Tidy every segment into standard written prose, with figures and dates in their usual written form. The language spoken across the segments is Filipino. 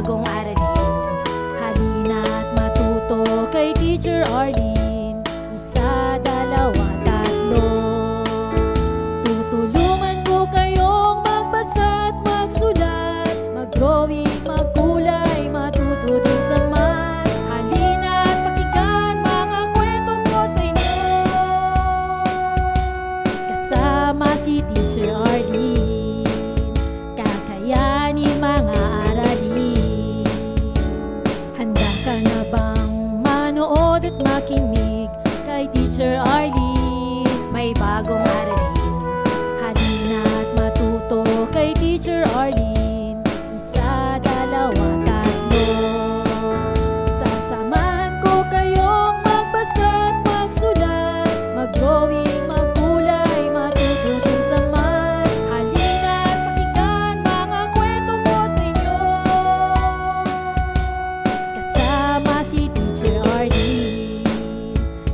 bagong aralin. Halina't matuto kay Teacher Arlene. Isa, dalawa, tatlo. Tutulungan ko kayong magbasa at magsulat, mag-drawing, magkulay, matuto din sa math. Halina't pakinggan mga kwento ko sa inyo. Kasama si Teacher Arlene, kakayanin mga aralin. Handa ka na bang manood at makinig kay Teacher Arlene? May bagong aralin. Halina't matuto kay Teacher Arlene. Isa, dalawa, tatlo. Sasamahan ko kayong magbasa at magsulat, mag-drawing, magkulay, matuto din sa math. Halina't pakinggan mga kwento ko sa inyo. Kasama si Teacher Arlene,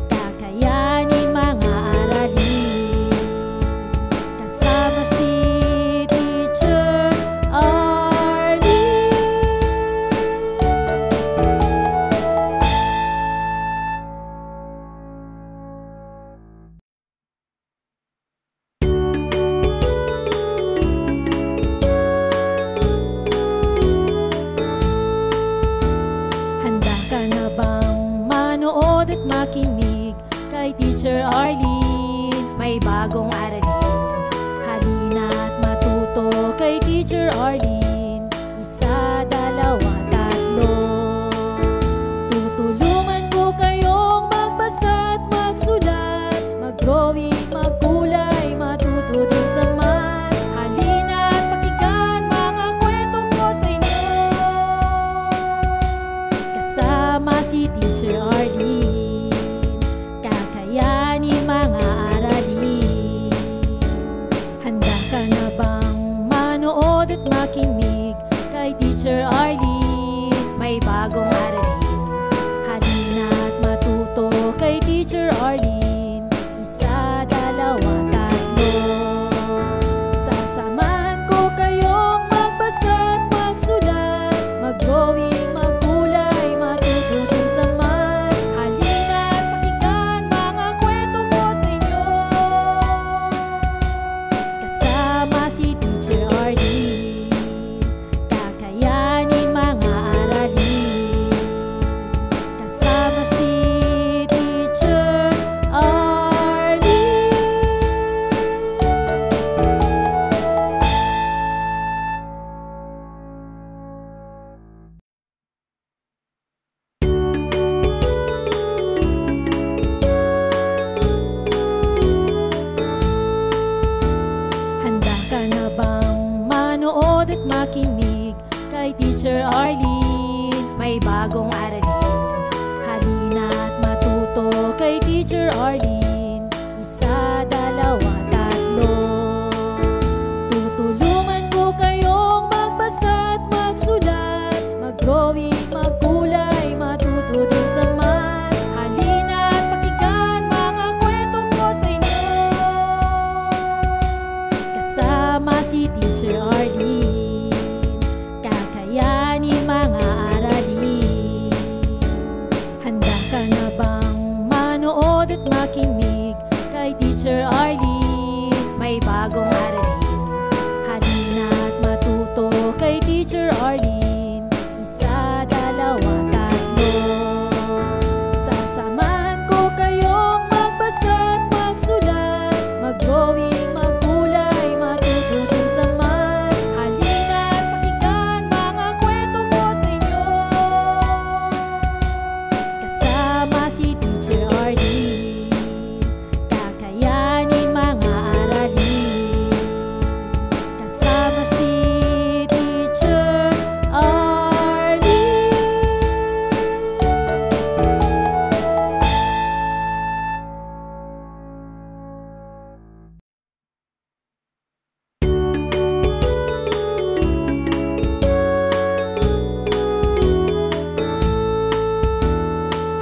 kakayanin mga aralin. Kasama si Teacher Arlene. Handa ka na bang manood at makinig kay Teacher Arlene? May bagong aralin. Halina't matuto kay Teacher Arlene. Isa, dalawa, tatlo. Tutulungan ko kayong magbasa at magsulat, mag-drawing, magkulay, matuto din sa math. Halina't pakinggan mga kwento ko sa inyo. Kasama si Teacher Arlene, kakayanin mga aralin. Handa ka na bang manood at makinig kay Teacher Arlene? May bagong aralin. Halina't matuto kay Teacher Arlene. Isa, dalawa, tatlo. Sasamahan ko kayong magbasa at magsulat, mag-drawing, magkulay, matuto din sa math. Halina't pakinggan mga kwento ko sa inyo. Kasama si Teacher Arlene, kakayanin mga aralin. Kasama si Teacher Arlene. Handa ka na bang manood at makinig kay Teacher Arlene? May bagong aralin. Halina't matuto kay Teacher Arlene. Isa, dalawa, tatlo. Tutulungan ko kayong magbasa at magsulat, mag-drawing, magkulay, matuto din sa math. Halina't pakinggan mga kwento ko sa inyo. Kasama si Teacher Arlene, kakayanin mga aralin. Handa ka na bang manood at makinig kay Teacher Arlene? May bagong aralin. Halina't matuto kay Teacher Arlene. Isa, dalawa, tatlo. Sasamahan ko kayong magbasa at magsulat, mag-drawing, magkulay, matuto din sa math. Halina't pakinggan mga kwento ko sa inyo. Kasama si Teacher Arlene, kakayanin mga aralin. Kasama si Teacher Arlene.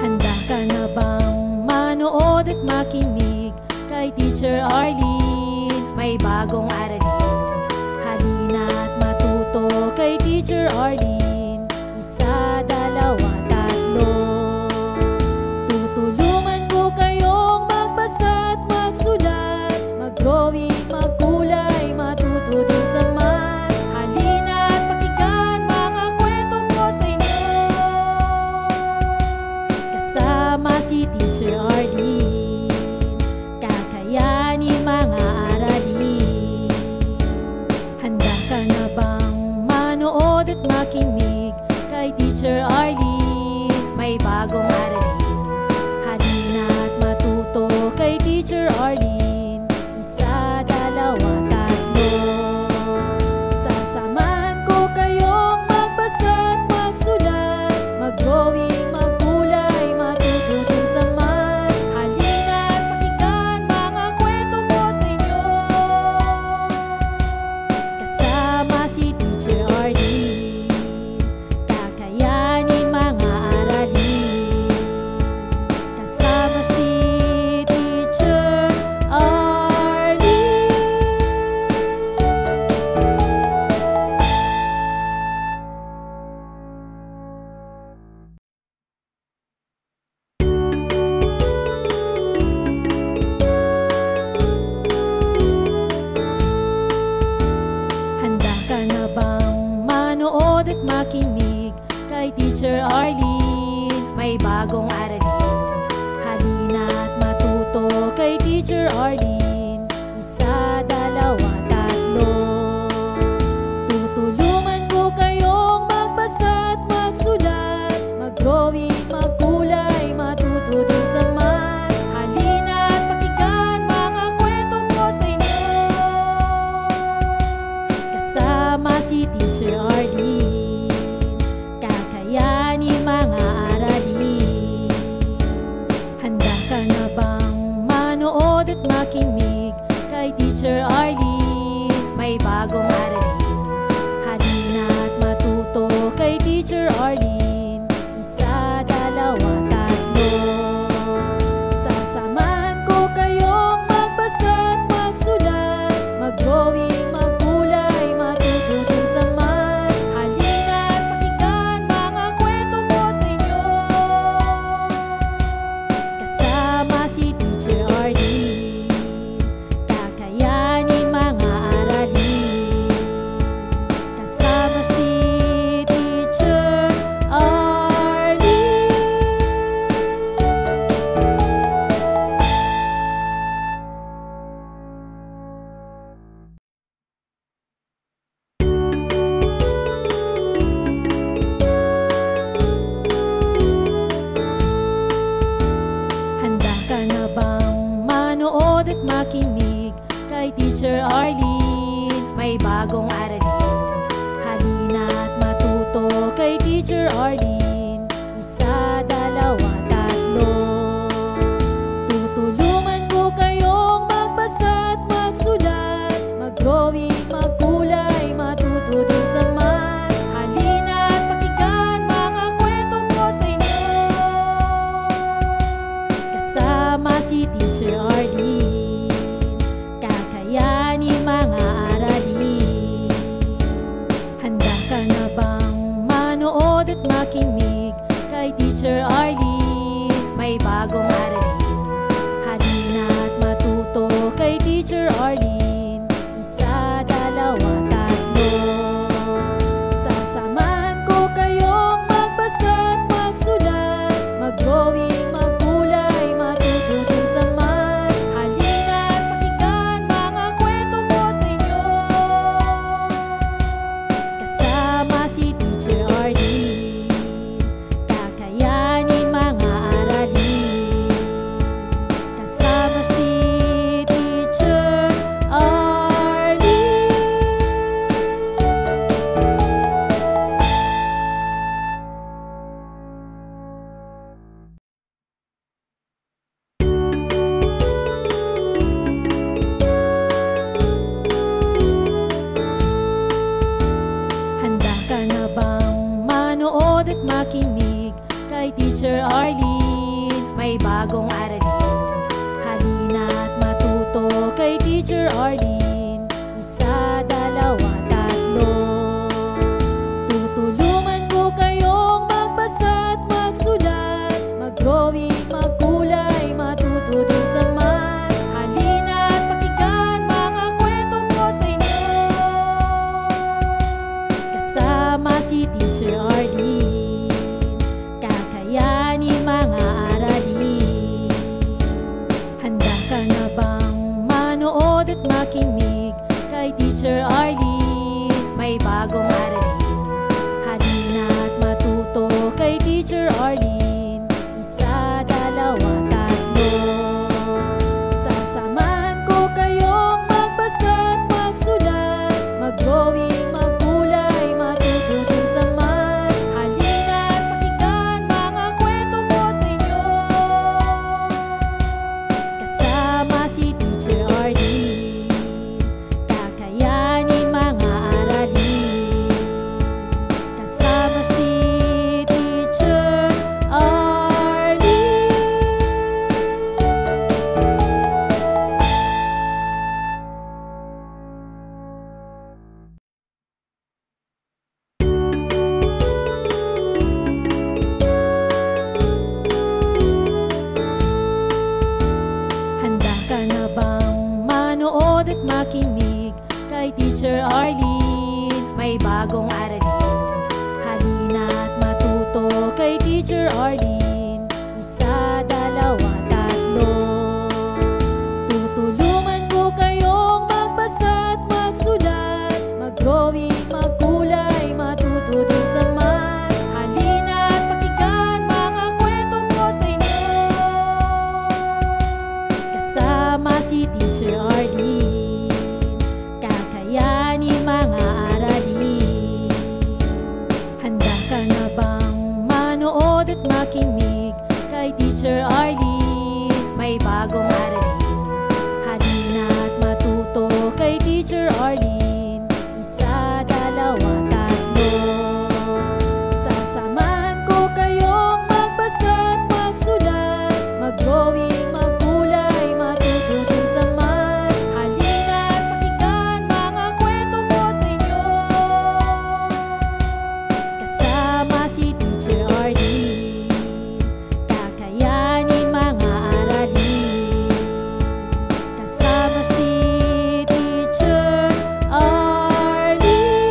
Handa ka na bang manood at makinig kay Teacher Arlene? May bagong aralin. Halina't matuto kay Teacher Arlene. manood at makinig kay Teacher Arlene. May bagong aralin, halina't matuto kay Teacher Arlene. Isa, dalawa, tatlo. Sasamahan ko kayong magbasa at magsulat, mag-drawing, magkulay, matuto din sa math. Halina't pakinggan mga kwento ko sa inyo, kasama si Teacher Arlene. Kakayanin mga aralin, kasama si Teacher Arlene. Handa ka na bang manood at makinig kay Teacher Arlene? May bagong aralin, halina't matuto kay Teacher Arlene. Isa, dalawa, tatlo. Tutulungan ko kayong magbasa at magsulat, mag-drawing, magkulay, matuto din sa math. Halina't pakinggan mga kwento ko sa inyo, kasama si Teacher Arlene. Kakayanin mga aralin. Handa ka na bang manood at makinig kay Teacher Arlene? May bagong aralin, halina't matuto kay Teacher Arlene. Isa, dalawa, tatlo. Sasamahan ko kayong magbasa at magsulat, mag-drawing, magkulay, matuto din sa math. Halina't pakinggan mga kwento ko sa inyo, kasama si Teacher Arlene. Kakayanin mga aralin, kasama si Teacher Arlene. Handa ka na bang manood at makinig kay Teacher Arlene? May bagong aralin, halina't matuto kay Teacher Arlene. Isa, dalawa, tatlo. Tutulungan ko kayong magbasa at magsulat, mag-drawing, magkulay, matuto din sa math. Halina't pakinggan mga kwento ko sa inyo, kasama si Teacher Arlene. Kakayanin mga aralin. Handa ka na bang manood at makinig kay Teacher Arlene? May bagong aralin, halina't matuto kay Teacher Arlene. Isa, dalawa, tatlo. Sasamahan ko kayong magbasa at magsulat, mag-drawing, magkulay, matuto din sa math. Halina't pakinggan mga kwento ko sa inyo, kasama si Teacher Arlene. Kakayanin mga aralin, kasama si Teacher Arlene. Handa ka na bang manood at makinig kay Teacher Arlene? May bagong aralin, halina't matuto kay Teacher Arlene. Isa, dalawa, tatlo. Tutulungan ko kayong magbasa at magsulat, mag-drawing, magkulay, matuto din sa math. Halina't pakinggan mga kwento ko sa inyo, kasama si Teacher Arlene. Kakayanin mga aralin. Handa ka na bang manood at makinig kay Teacher Arlene? May bagong aralin, may bagong aralin. Halina't matuto kay Teacher Arlene. Isa, dalawa, tatlo. Tutulungan ko kayong magbasa at magsulat, mag-drawing, magkulay, matuto din sa math. Halina't pakinggan mga kwento ko sa inyo. Kasama si Teacher Arlene, kakayanin mga aralin. Handa ka na bang manood at makinig kay Teacher Arlene? May bagong aralin. Halina't matuto kay Teacher Arlene. Isa, dalawa, tatlo. Sasamahan ko kayong magbasa at magsulat, mag-drawing, magkulay, matuto din sa math. Halina't pakinggan mga kwento ko sa inyo. Kasama si Teacher Arlene, kakayanin mga aralin. Kasama si Teacher Arlene.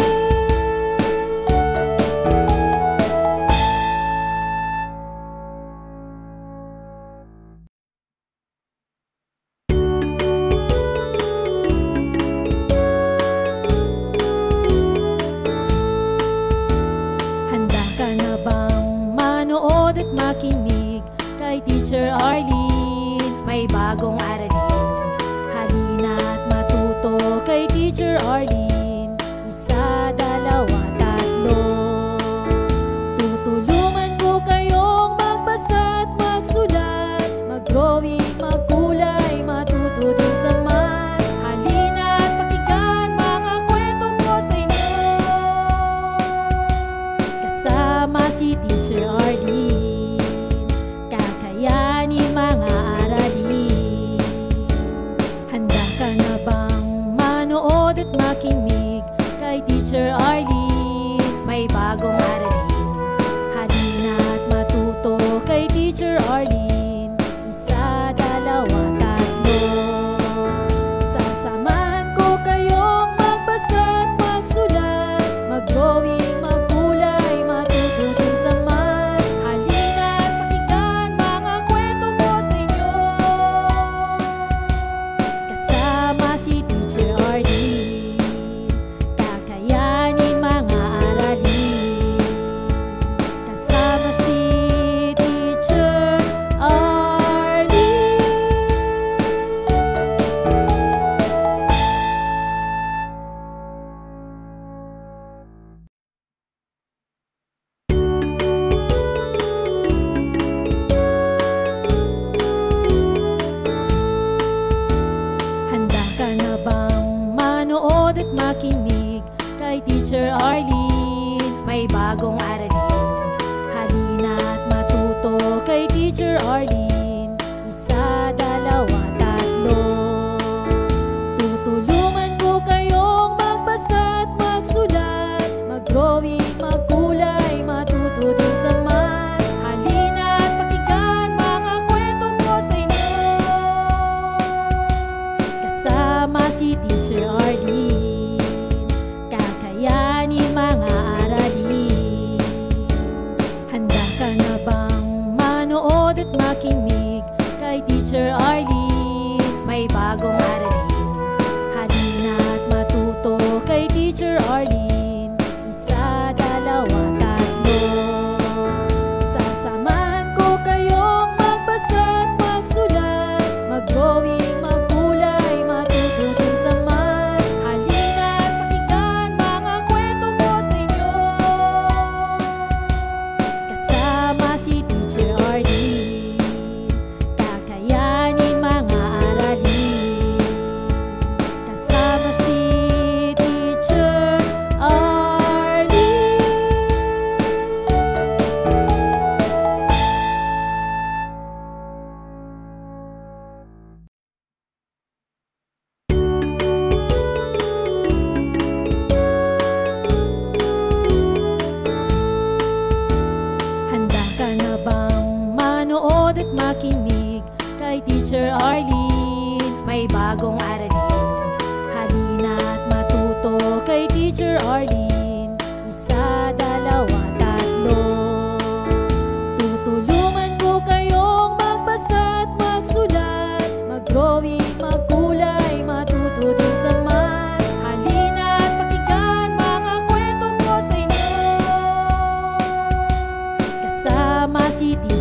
Handa ka na bang manood at makinig kay Teacher Arlene? May bagong aralin. Halina't matuto kay Teacher Arlene. Isa, dalawa, tatlo. Tutulungan ko kayong magbasa at magsulat, mag-drawing, magkulay, matuto din sa math. Halina't pakinggan mga kwento ko sa inyo. Kasama si Teacher Arlene, kakayanin mga aralin. Handa ka na bang manood at makinig kay Teacher Arlene? May bagong aralin. Halina't matuto kay Teacher Arlene. Isa, dalawa, tatlo. Sasamahan ko kayong magbasa at magsulat, mag-drawing, magkulay, matuto din sa math. Halina't pakinggan mga kwento ko sa inyo. Kasama si Teacher Arlene, kakayanin mga aralin. Kasama si Teacher Arlene. Handa ka na bang manood at makinig kay Teacher Arlene? May bagong aralin. Halina't matuto kay Teacher Arlene. Isa, dalawa, tatlo. Tutulungan ko kayong magbasa at magsulat, mag-drawing, magkulay, matuto din sa math. Halina't pakinggan mga kwento ko sa inyo. Kasama si Teacher Arlene, kakayanin mga aralin. Handa ka na bang manood at makinig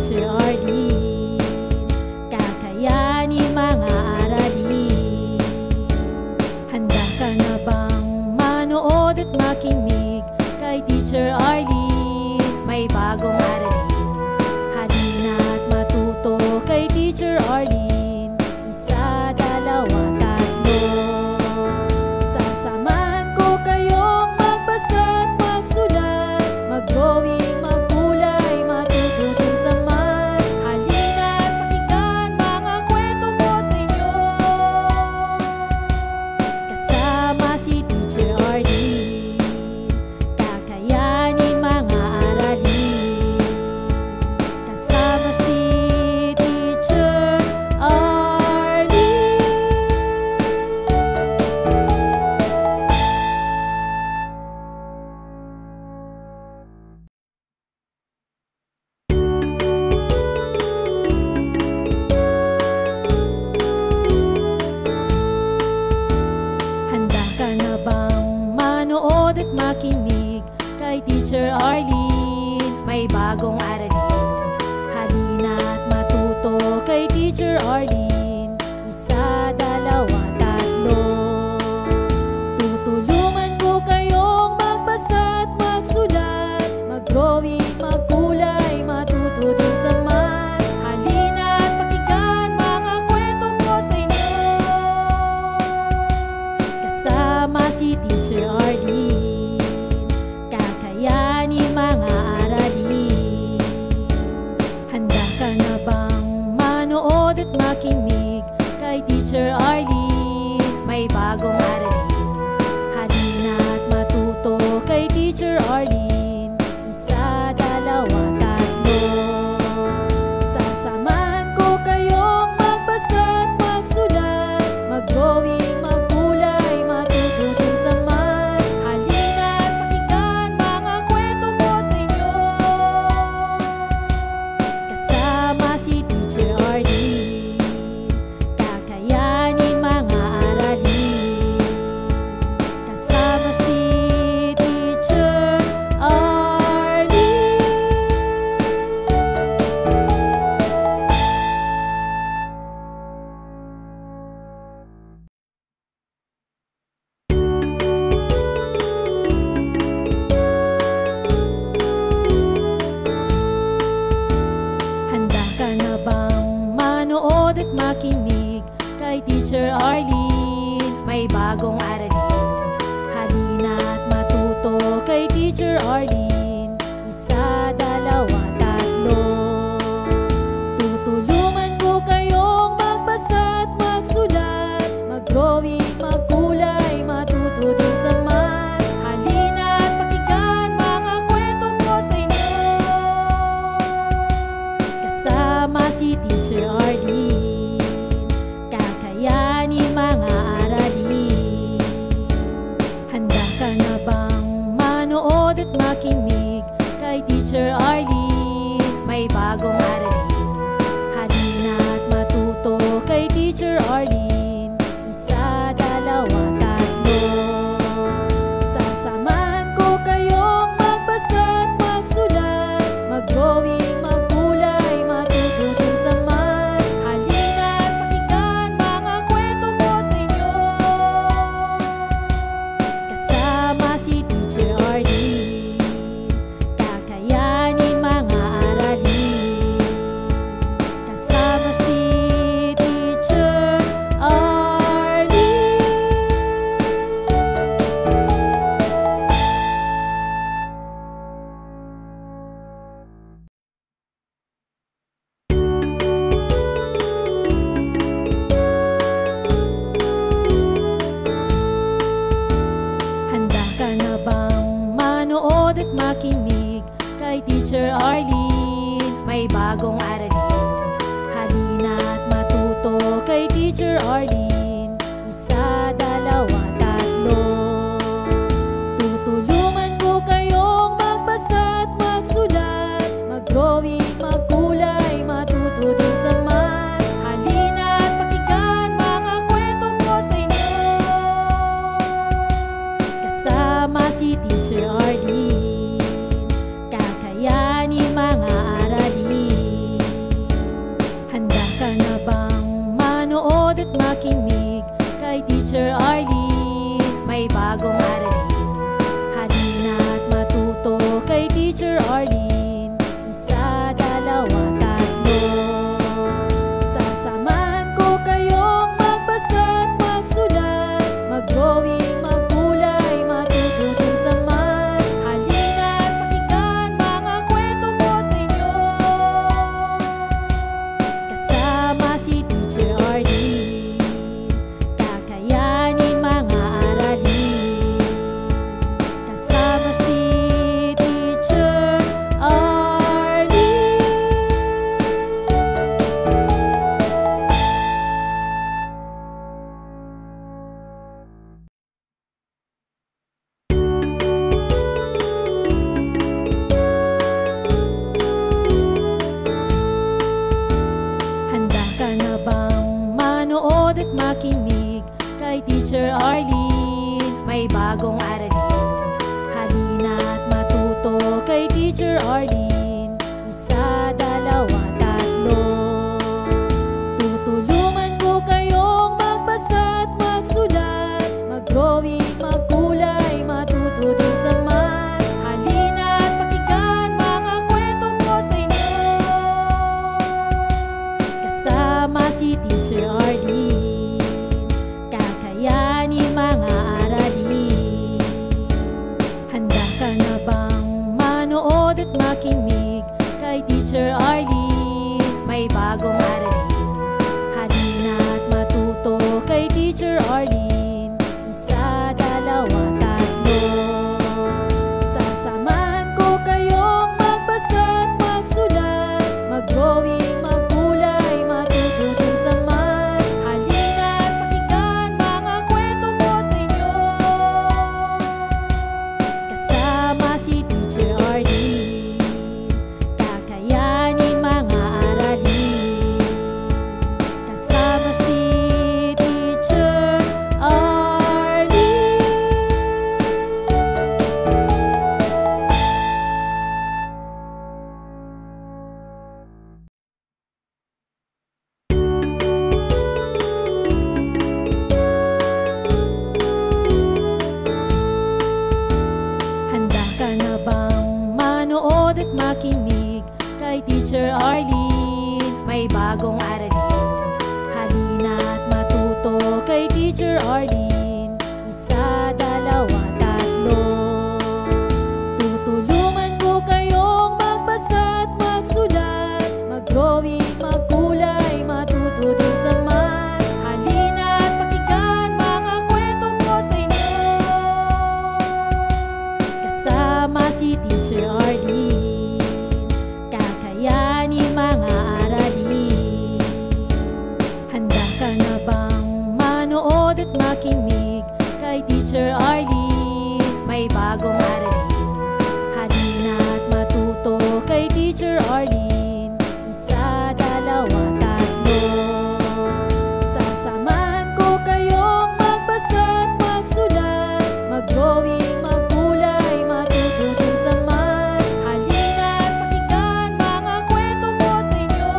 Teacher Arlene. Kakayanin mga aralin. Handa ka na bang manood at makinig kay Teacher Arlene? May bagong aralin. Halina at matuto kay Teacher Arlene. Isa, dalawa, tatlo. Sasamahan ko kayong magbasa at magsulat, mag-drawing, magkulay, matututin sa math. Halina at pakinggan mga kwento ko sa inyo. Kasama si Teacher Arlene. Kakayanin mga aralin. Kasama si Teacher Arlene. Handa ka na bang manood at makinig kay Teacher Arlene? May bagong aralin. Halina at matuto kay Teacher Arlene. Isa, dalawa, tatlo. Tutulungan ko kayong magbasa at magsulat, mag-drawing, magkulay, matututin sa math. Halina at pakinggan mga kwento ko sa inyo. Kasama si Teacher Arlene. Kakayanin mga aralin. Handa ka na bang manood at makinig kay Teacher Arlene? May bagong aralin. Halina at matuto kay Teacher Arlene. Isa, dalawa, tatlo. Sasamahan ko kayong magbasa at magsulat, mag-drawing, magkulay, matututin sa math. Halina at pakinggan mga kwento ko sa inyo. Kasama si Teacher Arlene. Kakayanin mga aralin. Kasama si Teacher Arlene. Handa ka na bang manood at makinig kay Teacher Arlene? May bagong aralin. Halina at matuto kay Teacher Arlene. Isa, dalawa, tatlo. Tutulungan ko kayong magbasa at magsulat, mag-drawing, magkulay, matututin sa math. Halina at pakinggan mga kwento ko sa inyo. Kasama si Teacher Arlene. Kakayanin mga aralin. Handa ka na bang manood at makinig kay Teacher Arlene? May bagong aralin. Halina at matuto kay Teacher Arlene. Isa, dalawa, tatlo. Sasamahan ko kayong magbasa at magsulat, mag-drawing, magkulay, matututin sa math. Halina at pakinggan mga kwento ko sa inyo. Kasama si Teacher Arlene. Kakayanin mga aralin. Kasama si Teacher Arlene. Handa ka na bang manood at makinig kay Teacher Arlene? May bagong aralin. Halina at matuto kay Teacher Arlene. Isa, dalawa, tatlo. Tutulungan ko kayong magbasa at magsulat, mag-drawing, magkulay, matututin sa math. Halina at pakinggan mga kwento ko sa inyo. Kasama si Teacher Arlene. Kakayanin mga aralin. Teacher Arlene. Isa, dalawa, tatlo. Sasamahan ko kayong magbasa at magsulat, mag-drawing, magkulay, matuto din sa math. Halina't pakinggan mga kwento ko sa inyo. Kasama si Teacher Arlene, kakayanin mga aralin. Kasama si Teacher Arlene. Handa ka na bang manood at makinig kay Teacher Arlene? May bagong aralin. Halina't matuto kay Teacher Arlene. Isa, dalawa, tatlo. Tutulungan ko kayong magbasa at magsulat, mag-drawing, magkulay, matuto din sa math. Halina't pakinggan mga kwento ko sa inyo. Kasama si Teacher Arlene, kakayanin mga aralin. Handa ka na bang manood at makinig kay Teacher Arlene? May bagong aralin. Halina't matuto kay Teacher Arlene. Isa, dalawa, tatlo. Sasamahan ko kayong magbasa at magsulat, mag-drawing, magkulay, matuto din sa math. Halina't pakinggan mga kwento ko sa inyo. Kasama si Teacher Arlene, kakayanin mga aralin. Kasama si Teacher Arlene. Handa ka na bang manood at makinig kay Teacher Arlene? May bagong aralin. Halina't matuto kay Teacher Arlene. Isa, dalawa, tatlo. Tutulungan ko kayong magbasa at magsulat, mag-drawing, magkulay, matuto din sa math. Halina't pakinggan mga kwento ko sa inyo. Kasama si Teacher Arlene, kakayanin mga aralin. Handa ka na bang manood at makinig kay Teacher Arlene? May bagong aralin. Halina't matuto kay Teacher Arlene. Isa, dalawa, tatlo. Sasamahan ko kayong magbasa at magsulat, mag-drawing, magkulay, matuto din sa math. Halina't pakinggan mga kwento ko sa inyo.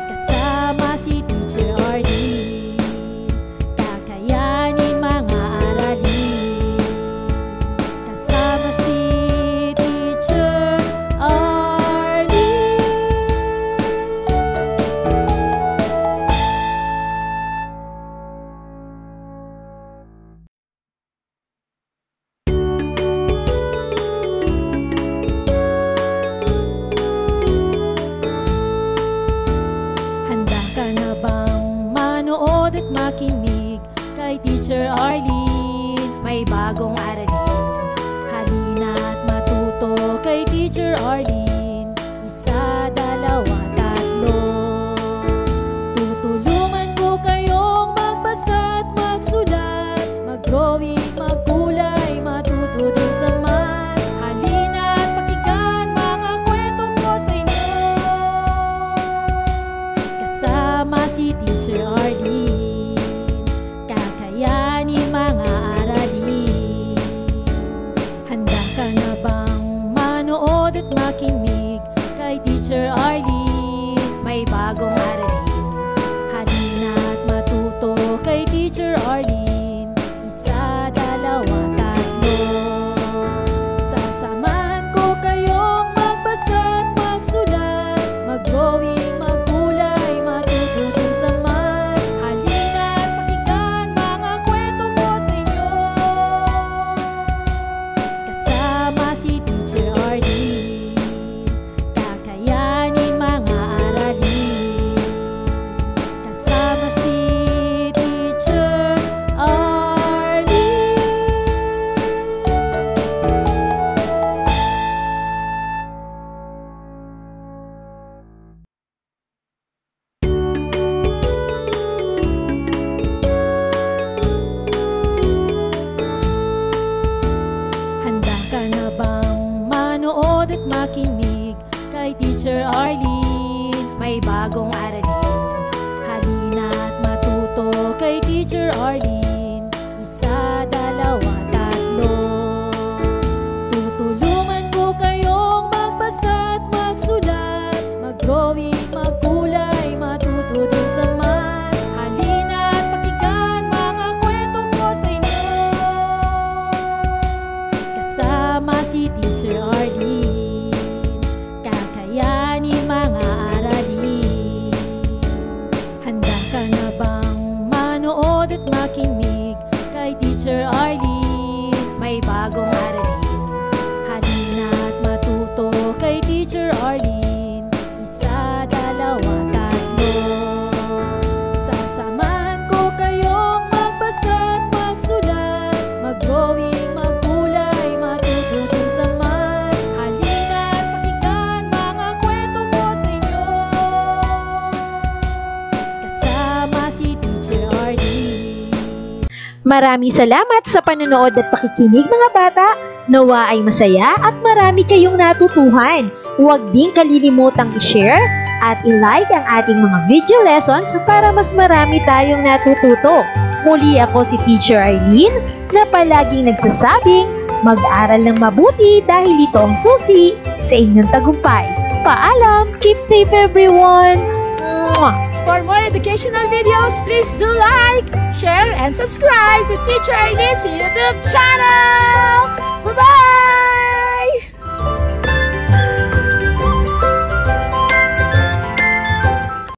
Kasama si Teacher Arlene, kakayanin mga aralin. Kasama si Teacher Arlene. Handa ka na bang manood at makinig kay Teacher Arlene? May bagong aralin. Halina't matuto kay Teacher Arlene. Isa, dalawa, tatlo. Tutulungan ko kayong magbasa at magsulat, mag-drawing, magkulay, matuto din sa math. Halina't pakinggan mga kwento ko sa inyo. Kasama si Teacher Arlene, kakayanin mga aralin. Handa ka na bang manood at makinig makinig kay Teacher Arlene. May bagong aralin, halina't matuto kay Teacher Arlene. Isa, dalawa, tatlo. Tutulungan ko kayong magbasa at magsulat, mag-drawing, magkulay, matuto din sa math. Halina't pakinggan mga kwento ko sa inyo. Kasama si Teacher Arlene, kakayanin mga aralin. Handa ka na bang manood at makinig kay Teacher Arlene? May bagong aralin, halina't matuto kay Teacher Arlene. Isa, dalawa, tatlo. Sasamahan ko kayong magbasa at magsulat, mag-drawing, magkulay, matuto din sa math. Halina't pakinggan mga kwento ko sa inyo. Kasama si Teacher Arlene. Maraming salamat sa panonood at pakikinig mga bata. Nawa ay masaya at marami kayong natutuhan. Huwag din kalilimutang i-share at i-like ang ating mga video lessons para mas marami tayong natututo. Muli ako si Teacher Arlene na palaging nagsasabing mag-aral ng mabuti dahil ito ang susi sa inyong tagumpay. Paalam! Keep safe everyone! Mwah! For more educational videos, please do like, share, and subscribe to Teacher Arlene's YouTube channel! Bye-bye!